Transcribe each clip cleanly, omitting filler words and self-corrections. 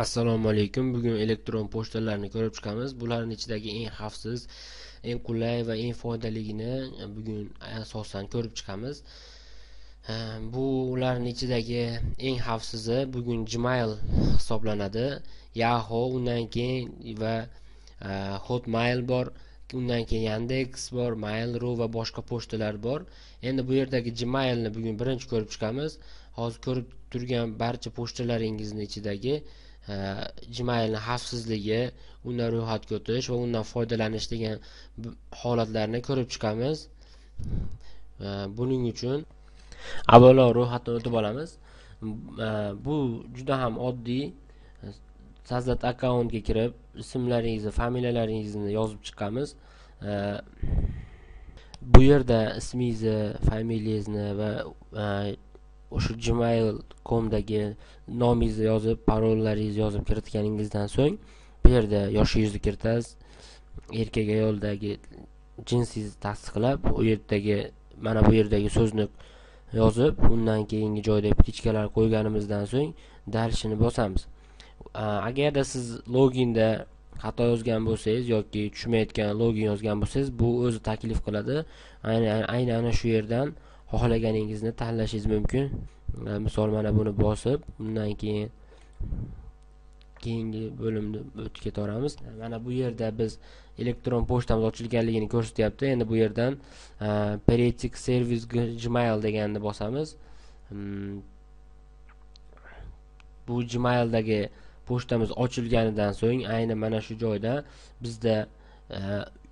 Assalomu alaykum. Bugun elektron pochtalarni ko'rib chiqamiz. Bularning ichidagi eng xavfsiz, eng qulay va eng foydaligini bugun asosan ko'rib chiqamiz. Bu ularning ichidagi eng xavfsizi bugun Gmail hisoblanadi. Yahoo, undan keyin va Hotmail bor, undan keyin Yandex bor, Mail.ru va boshqa pochtalar bor. Endi bu yerdagi Gmailni bugun birinchi ko'rib chiqamiz. Hozir ko'rib turgan barcha pochtalaringizning ichidagi Gmailni xavfsizligi, undan ro'yxatga o'tish va undan foydalanish degan holatlarni ko'rib chiqamiz. Buning uchun avvalo ro'yxatdan o'tib olamiz. Bu juda ham oddiy. Sazat akkauntga kirib, ismlaringizni, familiyalaringizni yozib chiqamiz. Bu yerda ismingizni, familiyangizni va o'sha gmail.comdagi nomingizni yozib, parollaringizni yozib kiritganingizdan so'ng bu yerda yoshingizni kiritasiz. Erkak ayoldagi jinsingizni tasdiqlab, mana bu yerdagi so'zni yozib, undan keyingi joyda птичкалар qo'yganimizdan so'ng dalshini bosamiz. Agarda siz loginda xato yozgan bo'lsangiz yoki tushmayotgan login yozgan bo'lsangiz, bu o'zi taklif qiladi. Aynan shu yerdan xohlaganingizni tanlashingiz mumkin. Misol mana buni bosib, undan keyin keyingi bo'limni o'tib ketaveramiz. Mana bu yerda biz elektron pochtamiz ochilganligini ko'rsatyapti. Endi bu yerdan перейти к сервис Gmail deganni bosamiz. Bu Gmaildagi pochtamiz ochilganidan so'ng ayni mana shu joyda bizda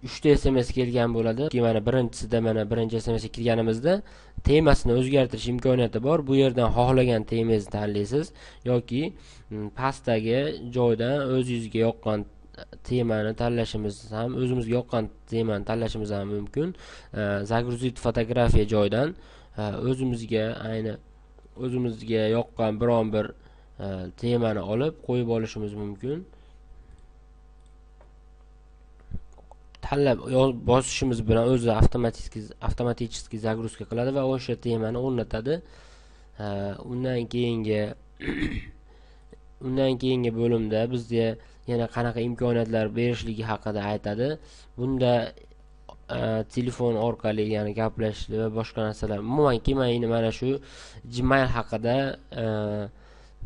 3 ta SMS kelgan bo'ladi. Mana birinchi SMS ga kirganimizda temasini o'zgartirish imkoniyati bor. Bu yerdan xohlagan temangizni tanlaysiz yoki pastdagi joydan o'zingizga yoqqan temani tanlashimiz ham, o'zimizga yoqqan temani tanlashimiz ham mumkin. Загрузить fotografiya joydan o'zimizga yoqqan biron bir temani olib qo'yib olishimiz mumkin. Tanlab bosishimiz bilan o'zi avtomatik загрузка qiladi va o'sha temani o'rnatadi. Undan keyingi bo'limda bizga yana qanaqa imkoniyatlar berishligi haqida aytadi. Bunda telefon orqali ya'ni gaplashish va boshqa narsalar, umuman kelmaydi, mana shu Gmail haqida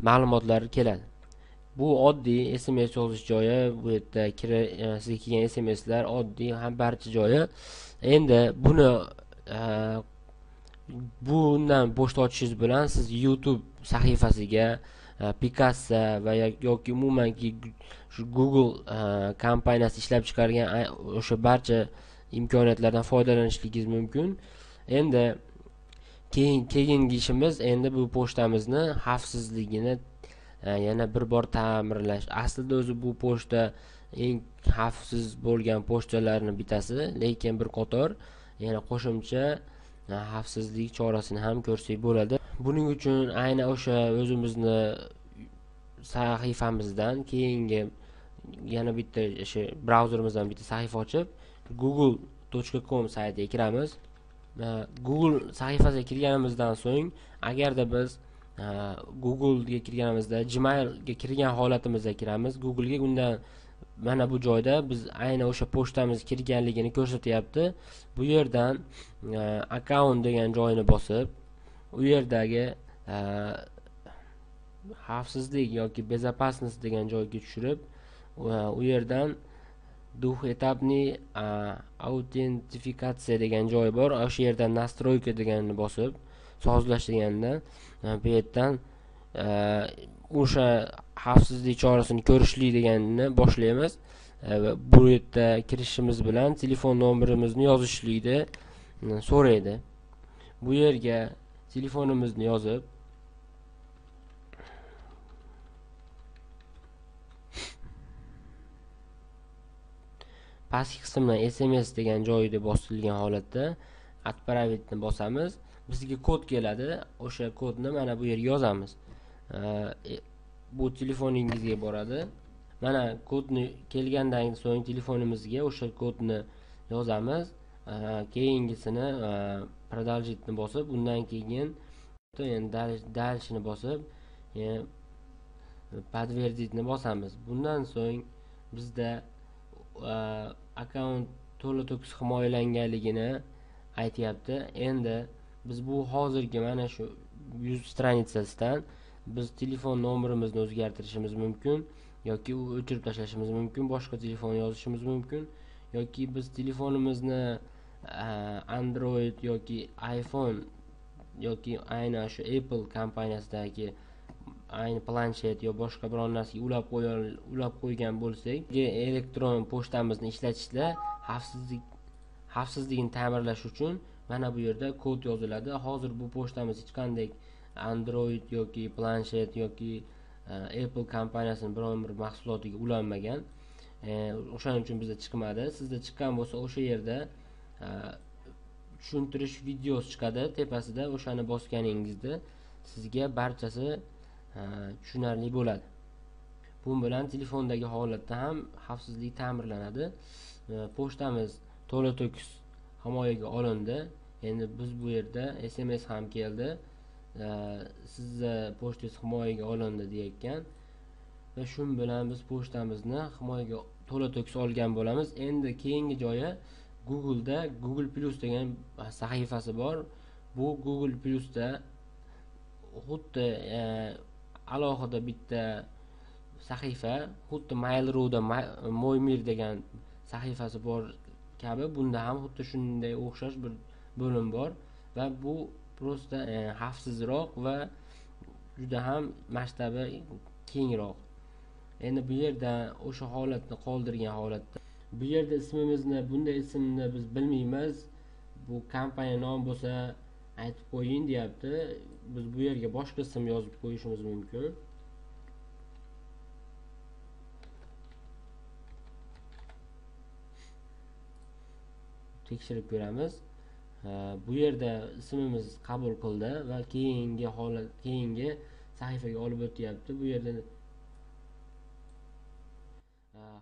ma'lumotlar keladi. Bu oddiy SMS yozish joyi, bu yerda sizga kelgan SMSlar oddiy, ham barcha joyi. Endi bundan pochta ochishingiz bilan siz YouTube sahifasiga, Picasso va yoki umumanki shu Google kompaniyasi ishlab chiqargan o'sha barcha imkoniyatlardan foydalanishingiz mumkin. Endi keyingi ishimiz endi bu pochtamizni xavfsizligini yana bir bor ta'mirlash. Aslida o'zi bu pochta eng xavfsiz bo'lgan pochtalarning bittasi, lekin bir qator yana qo'shimcha xavfsizlik chorasini ham ko'rsak bo'ladi. Buning uchun aynan o'sha o'zimizni sahifamizdan keyingi yana bitta o'sha brauzerimizdan bitta sahifa ochib, google.com saytiga kiramiz. Google sahifasiga kirganimizdan so'ng, agarda biz Google ga kirganimizda Gmail ga kirgan holatimizda kiramiz Google ga. Undan mana bu joyda biz aynan o'sha pochtamiz kirganligini ko'rsatyapti. Bu yerdan account degan joyini bosib, u yerdagi xavfsizlik yoki безопасность degan joyga tushirib, u yerdan двухэтапный autentifikatsiya degan joy bor. O'sha yerdan настройка deganni bosib, sozlash deganda bu yerdan o'sha xavfsizlik chorasini ko'rishlik deganni boshlaymiz. Bu yerda kirishimiz bilan telefon nomerimizni yozishlikni so'raydi. Bu yerga telefonimizni yozib, pastki qismdan SMS degan joyida bosilgan holatda отправить ni bosamiz. Bizga kod keladi. O'sha kodni mana bu yerga yozamiz. Bu telefoningizga boradi. Mana kodni kelgandan so'ng telefonimizga o'sha kodni yozamiz. Keyingisini продолжить ni bosib, undan keyin endi dalshini bosib, подтвердитni bosamiz. Bundan so'ng bizda akkaunt to'la to'kis himoyalanganligini aytyapti. Endi biz bu hozirgi mana shu yuz stranitsasidan biz telefon nomerimizni o'zgartirishimiz mumkin yoki o'chirib tashlashimiz mumkin, boshqa telefon yozishimiz mumkin yoki biz telefonimizni Android yoki iPhone yoki aynan shu Apple kompaniyasidagi ayni planshet yo boshqa biron narsaga ulab qo'ygan bo'lsak, elektron pochtamizni ishlatishda xavfsizligini ta'minlash uchun mana bu yerda kod yoziladi. Hozir bu pochtamiz hech qanday Android yoki planshet yoki Apple kompaniyasining biron bir mahsulotiga ulanmagan. O'shaning uchun bizda chiqmadi. Sizda chiqqan bo'lsa, o'sha yerda tushuntirish videosi chiqadi tepasida. O'shani bosganingizda sizga barchasi tushunarli bo'ladi. Bu bilan telefondagi holatda ham xavfsizlik ta'minlanadi. Pochtamiz to'la to'kis himoyaga olindi. Endi biz bu yerda SMS ham keldi. Sizni pochtangiz himoyaga olindi deyotgan. Va shu bilan biz pochtamizni himoyaga to'la to'kis olgan bo'lamiz. Endi keyingi joyi Google'da Google Plus degan sahifasi bor. Bu Google Plusda xuddi alohida bitta sahifa, xuddi Mail.ru'da Mo'ymir degan sahifasi bor kabi, bunda ham xuddi shunday o'xshash bir bo'lim bor va bu prosta xavfsizroq va juda ham masshtabi kengroq. Endi bu yerda o'sha holatni qoldirgan holatda bu yerda ismimizni, bunday ismni biz bilmaymiz, bu kompaniya nomi bo'lsa aytib qo'ying deyapti. Biz bu yerga boshqa ism yozib qo'yishimiz mumkin. Tekshirib ko'ramiz. Bu yerda ismimiz qabul qildi va keyingi sahifaga olib o'tyapti. Bu yerda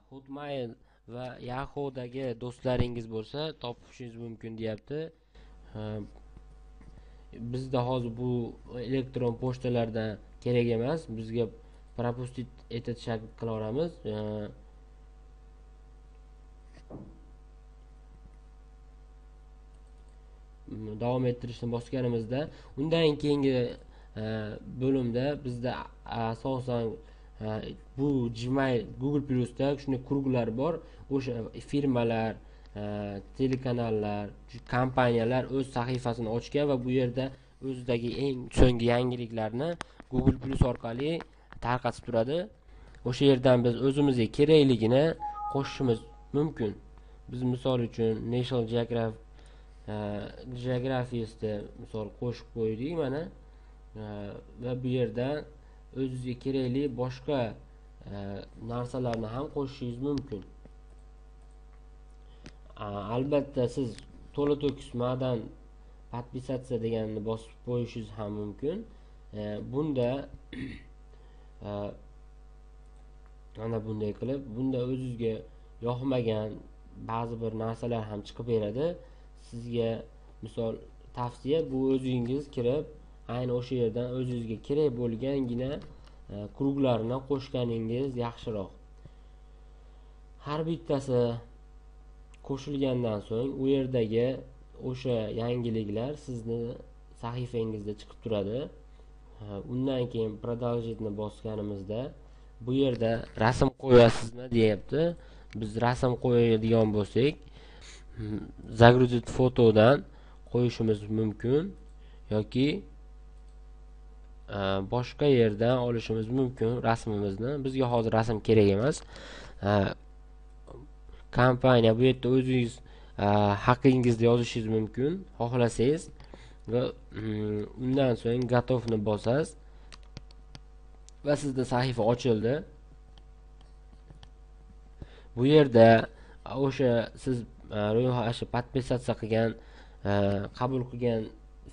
Hotmail va Yahoo'dagi do'stlaringiz bo'lsa topishingiz mumkin deyapti. Bizda hozir bu elektron pochtalarda kerak emas. Bizga propustit etib qila olamiz. Davom ettirishni bosganimizda undan keyingi bo'limda bizda asosan bu Gmail, Google Plus'da shunday kurglar bor. O'sha firmalar, telekanallar, kompaniyalar o'z sahifasini ochgan va bu yerda o'zidagi eng so'nggi yangiliklarni Google Plus orqali tarqatib turadi. O'sha yerdan biz o'zimizga kerakligini qo'shishimiz mumkin. Biz misol uchun National Geographic'ni misol qo'shib qo'ydik mana va bu yerda o'zingizga kerakli boshqa narsalarni ham qo'shishingiz mumkin. Albatta siz to'la to'kis madan podpisatsiya deganni bosib qo'yishingiz ham mumkin. Bunda mana bunday qilib, bunda o'zingizga yoqmagan ba'zi bir narsalar ham chiqib beradi. Sizga misol tavsiya, bu o'zingiz kirib ayni o'sha yerdan o'zingizga kerak bo'lgangina kruglarni qo'shganingiz yaxshiroq. Har bittasi qo'shilgandan so'ng u yerdagi o'sha yangiliklar sizni sahifangizda chiqib turadi. Undan keyin продолжительni bosganimizda bu yerda rasm qo'yasizmi deyapti. Biz rasm qo'yadigan bo'lsak, загрузить fotodan qo'yishimiz mumkin yoki boshqa yerdan olishimiz mumkin rasmimizni. Bizga hozir rasm kerak emas. Kompaniya bu yerda o'zingiz haqingizni yozishingiz mumkin, xohlasangiz va undan so'ng готовni bosasiz va sizda sahifa ochildi. Bu yerda o'sha siz ro'yxatga podpisatsiya qilgan, qabul qilgan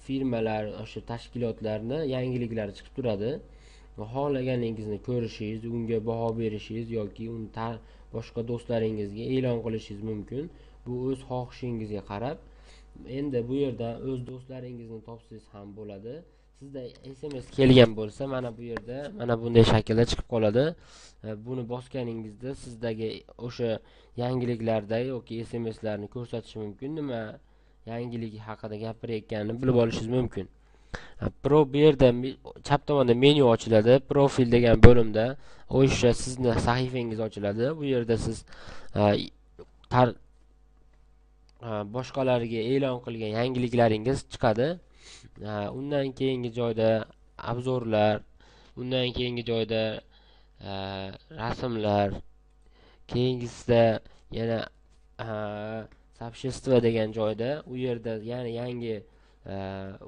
firmalar, o'sha tashkilotlarni yangiliklari chiqib turadi. Va xohlaganingizni ko'rishingiz, unga baho berishingiz yoki uni boshqa do'stlaringizga e'lon qilishingiz mumkin. Bu o'z xohishingizga qarab. Endi bu yerda o'z do'stlaringizni topsangiz ham bo'ladi. sizda SMS kelgan bo'lsa, mana bu yerda mana bunday shaklda chiqib qoladi. Buni bosganingizda sizdagi o'sha yangiliklarda yoki SMSlarni ko'rsatishi mumkin. Nima yangilik haqida gapirayotganini bilib olishingiz mumkin. Bu yerda chap tomonda menyu ochiladi. Profil degan bo'limda o'sha sizni sahifangiz ochiladi. Bu yerda siz boshqalarga e'lon qilgan yangiliklaringiz chiqadi. Undan keyingi joyda obzorlar, undan keyingi joyda rasmlar, keyingisida yana soобщество degan joyda u yerda yana yangi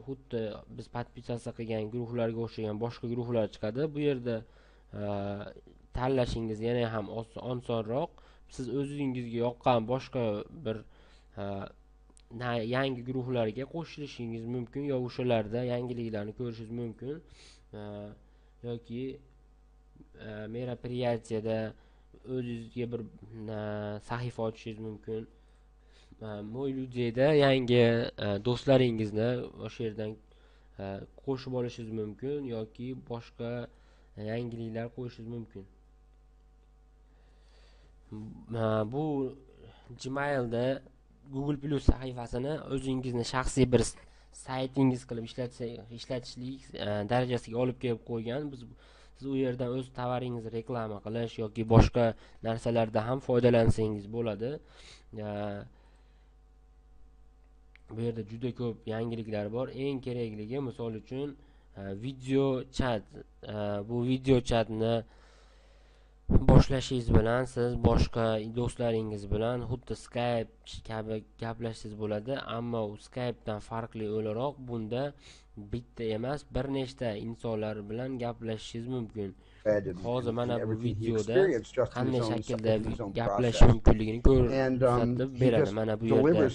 xuddi biz podpisatsiya qilgan guruhlarga o'xshagan boshqa guruhlar chiqadi. Bu yerda tanlashingiz yana ham osonroq. Siz o'zingizga yoqqan boshqa bir yangi guruhlarga qo'shilishingiz mumkin, yo o'shalarda yangiliklarni ko'rishingiz mumkin, yoki merapриятияda o'zingizga bir sahifa ochishingiz mumkin. Mo'y Ludeyda yangi do'stlaringizni o'sha yerdan qo'shib olishingiz mumkin yoki boshqa yangiliklar qo'yishingiz mumkin. Bu Gmailda Google Plus sahifasini o'zingizni shaxsiy bir saytingiz qilib ishlatishlik darajasiga olib kelib qo'ygan. Siz u yerdan o'z tovaringizni reklama qilish yoki boshqa narsalarda ham foydalansangiz bo'ladi. Bu yerda juda ko'p yangiliklar bor. Eng kerakligi misol uchun video chat. Bu video chatni boshlashingiz bilan siz boshqa do'stlaringiz bilan xuddi Skype kabi gaplashishingiz bo'ladi, ammo u Skype'dan farqli o'laroq bunda bitta emas, bir nechta insonlar bilan gaplashishingiz mumkin. Hozir mana bu videoda qanday shaklda gaplashish mumkinligini ko'rsatib beradi. Mana bu yerda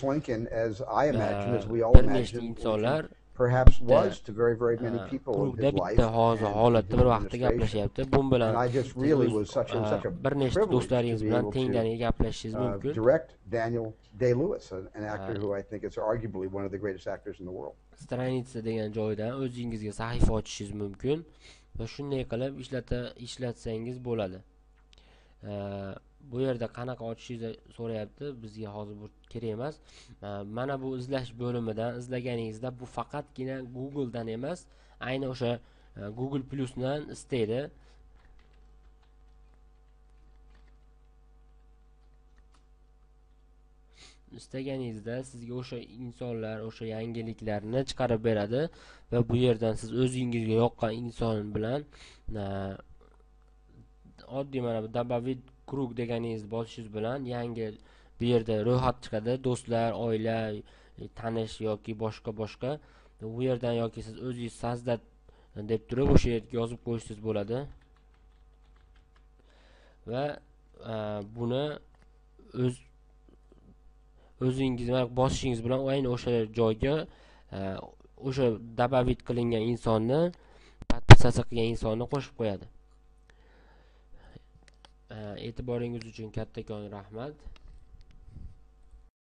bir nechta insonlar perhaps was to very many people in his life. Bitta hozir holatda bir vaqtda gaplashyapti. Bu bilan I just really was such a bir nechta do'stlaringiz bilan tengdaniga gaplashishingiz mumkin. Direct Daniel Day-Lewis, an actor who I think is arguably one of the greatest actors in the world. Stranitsa degan joydan o'zingizga sahifa ochishingiz mumkin va shunday qilib ishlatsangiz bo'ladi. Bu yerda qanaqa ochishingizni so'rayapti. Bizga hozir bu kerak emas. Mana bu izlash bo'limidan izlaganingizda bu faqatgina Google dan emas, ayni o'sha Google Plus dan istaydi. Istaganingizda sizga o'sha insonlar, o'sha yangiliklarni chiqarib beradi va bu yerdan siz o'zingizga yoqqan inson bilan oddiy mana bu добавить kruг deganingizni bosishingiz bilan yangi bu yerda ro'yxat chiqadi. Do'stlar, oila, tanish yoki boshqa. Bu yerdan yoki siz o'zingiz sozdat deb turib o'sha yerga yozib qo'yishingiz bo'ladi. Va buni o'zingiz bosishingiz bilan ayni o'sha joyga o'sha добавить qilingan insonni, podpisatsiya qilgan insonni qo'shib qo'yadi. E'tiboringiz uchun kattakon rahmat.